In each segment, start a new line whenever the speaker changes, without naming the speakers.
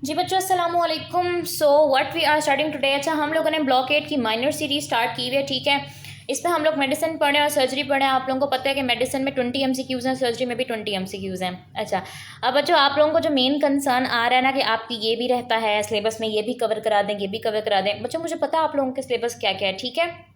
जी बच्चों अस्सलाम वालेकुम। So what we are starting today. अच्छा, हम लोगों ने ब्लॉक 8 की माइनर सीरीज स्टार्ट की हुई है, ठीक है। इस पर हम लोग मेडिसिन पढ़े और सर्जरी पढ़े। आप लोगों को पता है कि मेडिसिन में 20 MCQs हैं, सर्जरी में भी 20 MCQs हैं। अच्छा, अब बच्चों आप लोगों को जो मेन कंसर्न आ रहा है ना कि आपकी ये भी रहता है सिलेबस में, ये भी कवर करा दें, ये भी कवर करा दें। बच्चों मुझे पता है आप लोगों के सिलेबस क्या क्या है, ठीक है।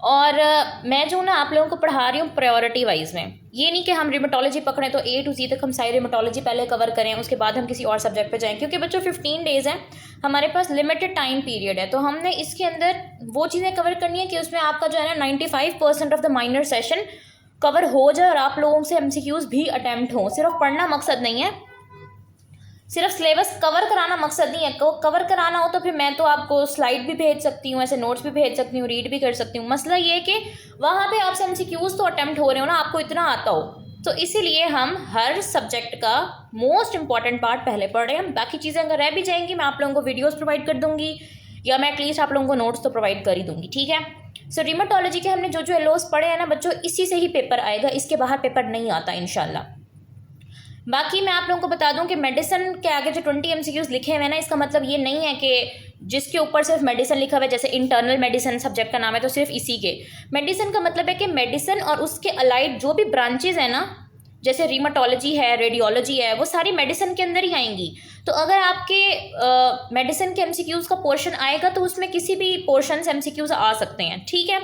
और मैं जो ना आप लोगों को पढ़ा रही हूँ प्रायोरिटी वाइज में। ये नहीं कि हम रिमेटोलॉजी पकड़ें तो A to Z तक हम सारी रिमेटोलॉजी पहले कवर करें, उसके बाद हम किसी और सब्जेक्ट पे जाएं, क्योंकि बच्चों 15 डेज़ हैं, हमारे पास लिमिटेड टाइम पीरियड है। तो हमने इसके अंदर वो चीज़ें कवर करनी है कि उसमें आपका जो है ना 95% of the minor session cover हो जाए और आप लोगों से MCQs भी अटैम्प्ट हों। सिर्फ पढ़ना मकसद नहीं है, सिर्फ सिलेबस कवर कराना मकसद नहीं है। कवर कराना हो तो फिर मैं तो आपको स्लाइड भी भेज सकती हूँ, ऐसे नोट्स भी भेज सकती हूँ, रीड भी कर सकती हूँ। मसला ये है कि वहाँ पे आपसे MCQs तो अटैम्प्ट हो रहे हो ना, आपको इतना आता हो। तो इसीलिए हम हर सब्जेक्ट का मोस्ट इंपॉर्टेंट पार्ट पहले पढ़ रहे हैं। बाकी चीज़ें अगर रह भी जाएंगी मैं आप लोगों को वीडियोज़ प्रोवाइड कर दूँगी, या मैं एटलीस्ट आप लोगों को नोट्स तो प्रोवाइड कर ही दूँगी, ठीक है। सो रिमेटोलॉजी के हमने जो जो एलोस पढ़े हैं ना बच्चों, इसी से ही पेपर आएगा, इसके बाहर पेपर नहीं आता इंशाल्लाह। बाकी मैं आप लोगों को बता दूं कि मेडिसिन के आगे जो 20 MCQs लिखे हुए हैं ना, इसका मतलब ये नहीं है कि जिसके ऊपर सिर्फ मेडिसिन लिखा हुआ है, जैसे इंटरनल मेडिसिन सब्जेक्ट का नाम है तो सिर्फ इसी के। मेडिसिन का मतलब है कि मेडिसिन और उसके अलाइड जो भी ब्रांचेज है ना, जैसे रीमाटोलॉजी है, रेडियोलॉजी है, वो सारी मेडिसिन के अंदर ही आएंगी। तो अगर आपके मेडिसिन के MCQs का पोर्शन आएगा तो उसमें किसी भी पोर्शन से MCQs आ सकते हैं, ठीक है।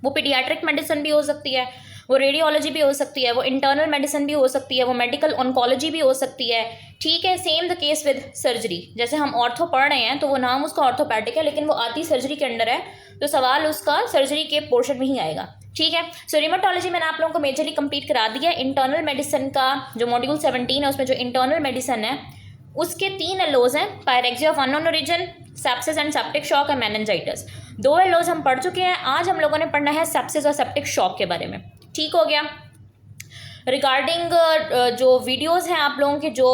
वो पीडियाट्रिक मेडिसिन भी हो सकती है, वो रेडियोलॉजी भी हो सकती है, वो इंटरनल मेडिसिन भी हो सकती है, वो मेडिकल ऑन्कोलॉजी भी हो सकती है, ठीक है। Same the case with surgery. जैसे हम ऑर्थो पढ़ रहे हैं तो वो नाम उसका ऑर्थोपैडिक है, लेकिन वो आती सर्जरी के अंडर है, तो सवाल उसका सर्जरी के पोर्शन में ही आएगा, ठीक है। सो रिमेटोलॉजी मैंने आप लोगों को मेजरली कंप्लीट करा दिया। इंटरनल मेडिसिन का जो मॉड्यूल 17 है उसमें जो इंटरनल मेडिसिन है उसके 3 एलोज हैं, pyrexia of unknown origin, sepsis and septic shock और मेनिंजाइटिस। 2 एलोज हम पढ़ चुके हैं। आज हम लोगों ने पढ़ना है सेप्सिस और सेप्टिक शॉक के बारे में, ठीक हो गया। रिगार्डिंग जो वीडियोस हैं आप लोगों के जो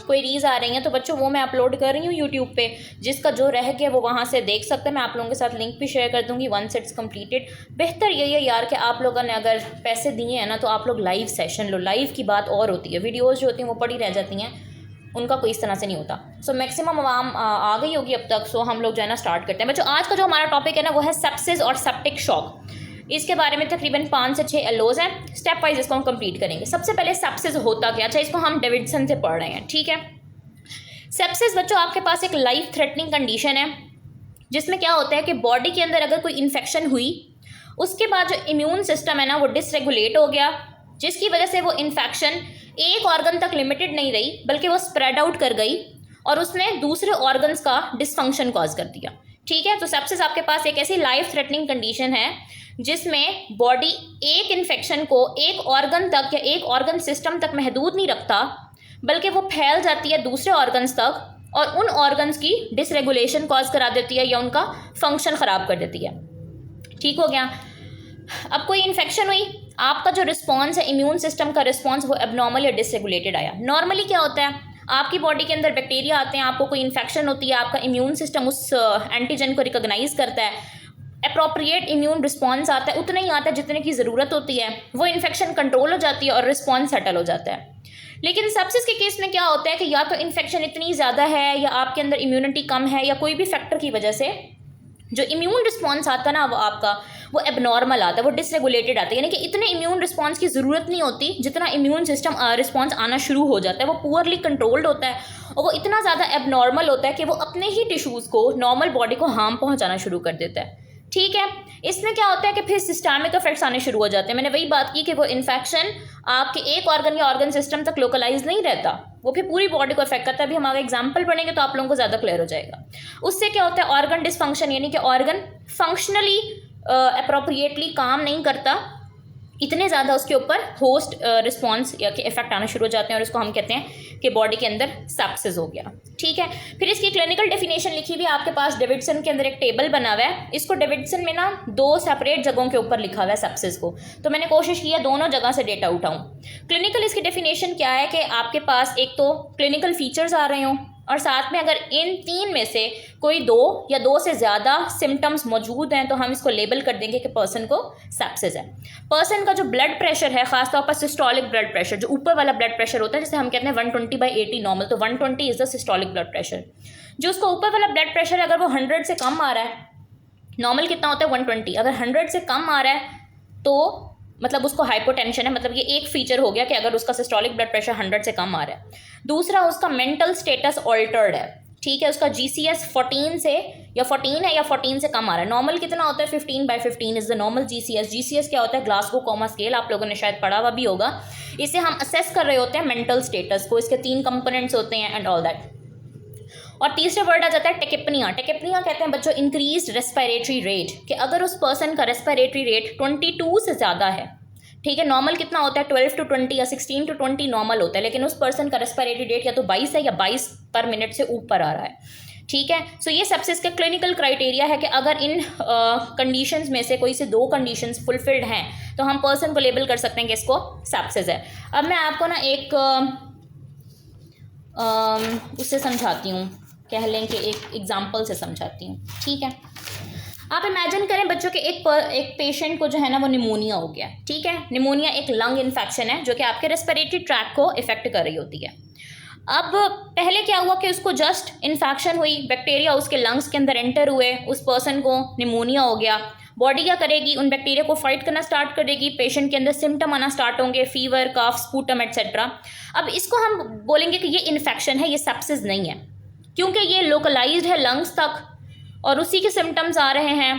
क्वेरीज आ रही हैं तो बच्चों वो मैं अपलोड कर रही हूँ यूट्यूब पे, जिसका जो रह गया वो वहाँ से देख सकते हैं। मैं आप लोगों के साथ लिंक भी शेयर कर दूँगी वंस इट्स कंप्लीटेड। बेहतर यही है यार कि आप लोगों ने अगर पैसे दिए हैं ना तो आप लोग लाइव सेशन लो। लाइव की बात और होती है, वीडियोज़ जो होती हैं वो पड़ी रह जाती हैं, उनका कोई इस तरह से नहीं होता। सो मैक्सिमम आवाम आ गई होगी अब तक। सो हम लोग जो है ना स्टार्ट करते हैं बच्चों। आज का जो हमारा टॉपिक है ना वो है सेप्सिस और सेप्टिक शॉक। इसके बारे में तकरीबन 5 से 6 एलोज हैं। स्टेप वाइज इसको हम कंप्लीट करेंगे। सबसे पहले सेप्सिस होता क्या। अच्छा, इसको हम डेविडसन से पढ़ रहे हैं, ठीक है। सेप्सिस बच्चों आपके पास एक लाइफ थ्रेटनिंग कंडीशन है, जिसमें क्या होता है कि बॉडी के अंदर अगर कोई इन्फेक्शन हुई, उसके बाद जो इम्यून सिस्टम है ना वो डिसरेगुलेट हो गया, जिसकी वजह से वो इन्फेक्शन एक ऑर्गन तक लिमिटेड नहीं रही बल्कि वो स्प्रेड आउट कर गई और उसने दूसरे ऑर्गन्स का डिसफंक्शन कॉज कर दिया, ठीक है। तो सेप्सिस आपके पास एक ऐसी लाइफ थ्रेटनिंग कंडीशन है जिसमें बॉडी एक इन्फेक्शन को एक ऑर्गन तक या एक ऑर्गन सिस्टम तक महदूद नहीं रखता, बल्कि वो फैल जाती है दूसरे ऑर्गन्स तक और उन ऑर्गन्स की डिसरेगुलेशन कॉज करा देती है या उनका फंक्शन ख़राब कर देती है, ठीक हो गया। अब कोई इन्फेक्शन हुई, आपका जो रिस्पॉन्स है इम्यून सिस्टम का रिस्पॉन्स वो एबनॉर्मल या डिसरेगुलेटेड आया। नॉर्मली क्या होता है, आपकी बॉडी के अंदर बैक्टीरिया आते हैं, आपको कोई इन्फेक्शन होती है, आपका इम्यून सिस्टम उस एंटीजन को रिकॉग्नाइज करता है, अप्रोप्रिएट इम्यून रिस्पॉन्स आता है, उतना ही आता है जितने की ज़रूरत होती है, वो इन्फेक्शन कंट्रोल हो जाती है और रिस्पॉन्स सेटल हो जाता है। लेकिन सेप्सिस के केस में क्या होता है कि या तो इन्फेक्शन इतनी ज़्यादा है या आपके अंदर इम्यूनिटी कम है या कोई भी फैक्टर की वजह से जो इम्यून रिस्पॉन्स आता है ना वो आपका वो एबनॉर्मल आता है, वो डिसरेगुलेटेड आता है, यानी कि इतने इम्यून रिस्पॉन्स की ज़रूरत नहीं होती जितना इम्यून सिस्टम रिस्पॉन्स आना शुरू हो जाता है। वो पुअरली कंट्रोल्ड होता है और वो इतना ज़्यादा एबनॉर्मल होता है कि वो अपने ही टिश्यूज़ को नॉर्मल बॉडी को हार्म पहुँचाना शुरू कर देता है, ठीक है। इसमें क्या होता है कि फिर सिस्टमिक इफेक्ट्स आने शुरू हो जाते हैं। मैंने वही बात की कि वो इन्फेक्शन आपके एक ऑर्गन या ऑर्गन सिस्टम तक लोकलाइज नहीं रहता, वो फिर पूरी बॉडी को इफेक्ट करता है। अभी हम आगे एग्जांपल पढ़ेंगे तो आप लोगों को ज़्यादा क्लियर हो जाएगा। उससे क्या होता है, ऑर्गन डिसफंक्शन, यानी कि ऑर्गन फंक्शनली अप्रोप्रिएटली काम नहीं करता, इतने ज़्यादा उसके ऊपर होस्ट रिस्पॉन्स या कि इफेक्ट आना शुरू हो जाते हैं और इसको हम कहते हैं कि बॉडी के अंदर सेप्सिस हो गया, ठीक है। फिर इसकी क्लिनिकल डेफिनेशन लिखी हुई है आपके पास डेविडसन के अंदर, एक टेबल बना हुआ है। इसको डेविडसन में ना 2 सेपरेट जगहों के ऊपर लिखा हुआ है सेप्सिस को, तो मैंने कोशिश की है दोनों जगह से डेटा उठाऊँ। क्लिनिकल इसकी डेफिनेशन क्या है कि आपके पास एक तो क्लिनिकल फीचर्स आ रहे हों, और साथ में अगर इन 3 में से कोई 2 या 2 से ज़्यादा सिम्टम्स मौजूद हैं तो हम इसको लेबल कर देंगे कि पर्सन को सेप्सिस है। पर्सन का जो ब्लड प्रेशर है, खासतौर पर सिस्टोलिक ब्लड प्रेशर, जो ऊपर वाला ब्लड प्रेशर होता है जिसे हम कहते हैं 120/80 नॉर्मल, तो 120 is the systolic blood pressure. जो उसका ऊपर वाला ब्लड प्रेशर अगर वो 100 से कम आ रहा है, नॉर्मल कितना होता है 120, अगर 100 से कम आ रहा है तो मतलब उसको हाइपोटेंशन है। मतलब ये एक फीचर हो गया कि अगर उसका सिस्टोलिक ब्लड प्रेशर 100 से कम आ रहा है। दूसरा, उसका मेंटल स्टेटस ऑल्टर्ड है, ठीक है, उसका GCS 14 से या 14 है या 14 से कम आ रहा है। नॉर्मल कितना होता है 15/15 is the normal GCS। GCS क्या होता है? ग्लासगो कोमा स्केल, आप लोगों ने शायद पढ़ा हुआ भी होगा। इसे हम असेस कर रहे होते हैं मेंटल स्टेटस को, इसके 3 कंपोनेंट्स होते हैं एंड ऑल दैट। और तीसरा वर्ड आ जाता है टेकिपनिया। टेकिपनिया कहते हैं बच्चों इंक्रीज रेस्पिरेटरी रेट, कि अगर उस पर्सन का रेस्पिरेटरी रेट 22 से ज़्यादा है, ठीक है, नॉर्मल कितना होता है 12 to 20 या 16 to 20 नॉर्मल होता है, लेकिन उस पर्सन का रेस्पिरेटरी रेट या तो 22 है या 22 पर मिनट से ऊपर आ रहा है, ठीक है। सो ये सेप्सिस का क्लिनिकल क्राइटेरिया है कि अगर इन कंडीशंस में से कोई से 2 कंडीशंस फुलफिल्ड हैं तो हम पर्सन को लेबल कर सकते हैं कि इसको सेप्सिस है। अब मैं आपको ना एक उससे समझाती हूँ, कह लें कि एक एग्जाम्पल से समझाती हूँ, ठीक है। आप इमेजिन करें बच्चों के एक पेशेंट को जो है ना वो निमोनिया हो गया, ठीक है। निमोनिया एक लंग इन्फेक्शन है जो कि आपके रेस्पिरेटरी ट्रैक को इफेक्ट कर रही होती है। अब पहले क्या हुआ कि उसको जस्ट इन्फेक्शन हुई, बैक्टीरिया उसके लंग्स के अंदर एंटर हुए, उस पर्सन को निमोनिया हो गया। बॉडी क्या करेगी? उन बैक्टीरिया को फाइट करना स्टार्ट करेगी, पेशेंट के अंदर सिम्टम आना स्टार्ट होंगे, फीवर, कफ, स्पूटम एट्सेट्रा। अब इसको हम बोलेंगे कि ये इन्फेक्शन है, ये सेप्सिस नहीं है, क्योंकि ये लोकलाइज्ड है लंग्स तक और उसी के सिम्टम्स आ रहे हैं,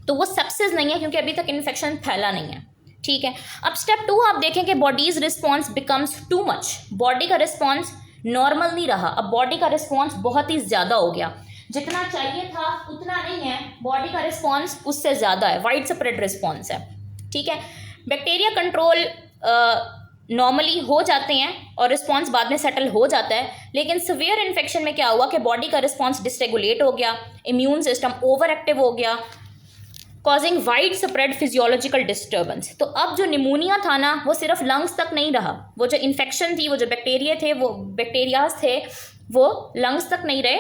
तो वो सेप्सिस नहीं है क्योंकि अभी तक इन्फेक्शन फैला नहीं है, ठीक है। अब स्टेप 2 आप देखें कि bodies response becomes too much. Body का रिस्पॉन्स नॉर्मल नहीं रहा, अब बॉडी का रिस्पॉन्स बहुत ही ज़्यादा हो गया, जितना चाहिए था उतना नहीं है, बॉडी का रिस्पॉन्स उससे ज़्यादा है, वाइड स्प्रेड रिस्पॉन्स है, ठीक है। बैक्टीरिया कंट्रोल नॉर्मली हो जाते हैं और रिस्पॉन्स बाद में सेटल हो जाता है, लेकिन सीवियर इन्फेक्शन में क्या हुआ कि बॉडी का रिस्पॉन्स डिसरेगुलेट हो गया, इम्यून सिस्टम ओवर एक्टिव हो गया, causing wide spread physiological disturbance. तो अब जो निमोनिया था ना वो सिर्फ लंग्स तक नहीं रहा, वो जो इन्फेक्शन थी, वो जो बैक्टीरियाज थे वो लंग्स तक नहीं रहे,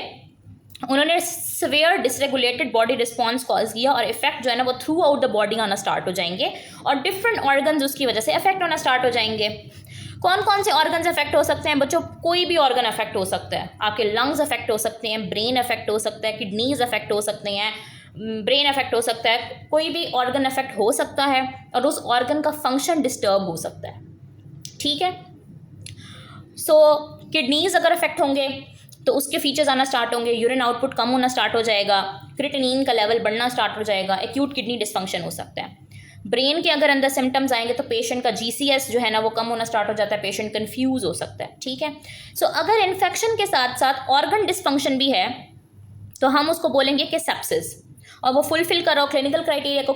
उन्होंने severe dysregulated body response cause किया और इफेक्ट जो है ना वो थ्रू आउट द बॉडी आना स्टार्ट हो जाएंगे और डिफरेंट ऑर्गन्स उसकी वजह से अफेक्ट होना स्टार्ट हो जाएंगे। कौन कौन से ऑर्गन्स अफेक्ट हो सकते हैं बच्चों? कोई भी ऑर्गन अफेक्ट हो सकता है, आपके लंग्स अफेक्ट हो सकते हैं, ब्रेन अफेक्ट हो सकता है, किडनीज अफेक्ट हो सकते हैं, ब्रेन अफेक्ट हो सकता है, कोई भी ऑर्गन अफेक्ट हो सकता है और उस ऑर्गन का फंक्शन डिस्टर्ब हो सकता है, ठीक है। सो किडनीज अगर अफेक्ट होंगे तो उसके फीचर्स आना स्टार्ट होंगे, यूरिन आउटपुट कम होना स्टार्ट हो जाएगा, क्रिएटिनिन का लेवल बढ़ना स्टार्ट हो जाएगा, एक्यूट किडनी डिस्फंक्शन हो सकता है। ब्रेन के अगर अंदर सिम्टम्स आएंगे तो पेशेंट का GCS जो है ना वो कम होना स्टार्ट हो जाता है, पेशेंट कंफ्यूज हो सकता है, ठीक है। सो अगर इन्फेक्शन के साथ साथ ऑर्गन डिस्फंक्शन भी है तो हम उसको बोलेंगे कि सेप्सिस, और वो फुलफिल करो क्लिनिकल क्राइटेरिया को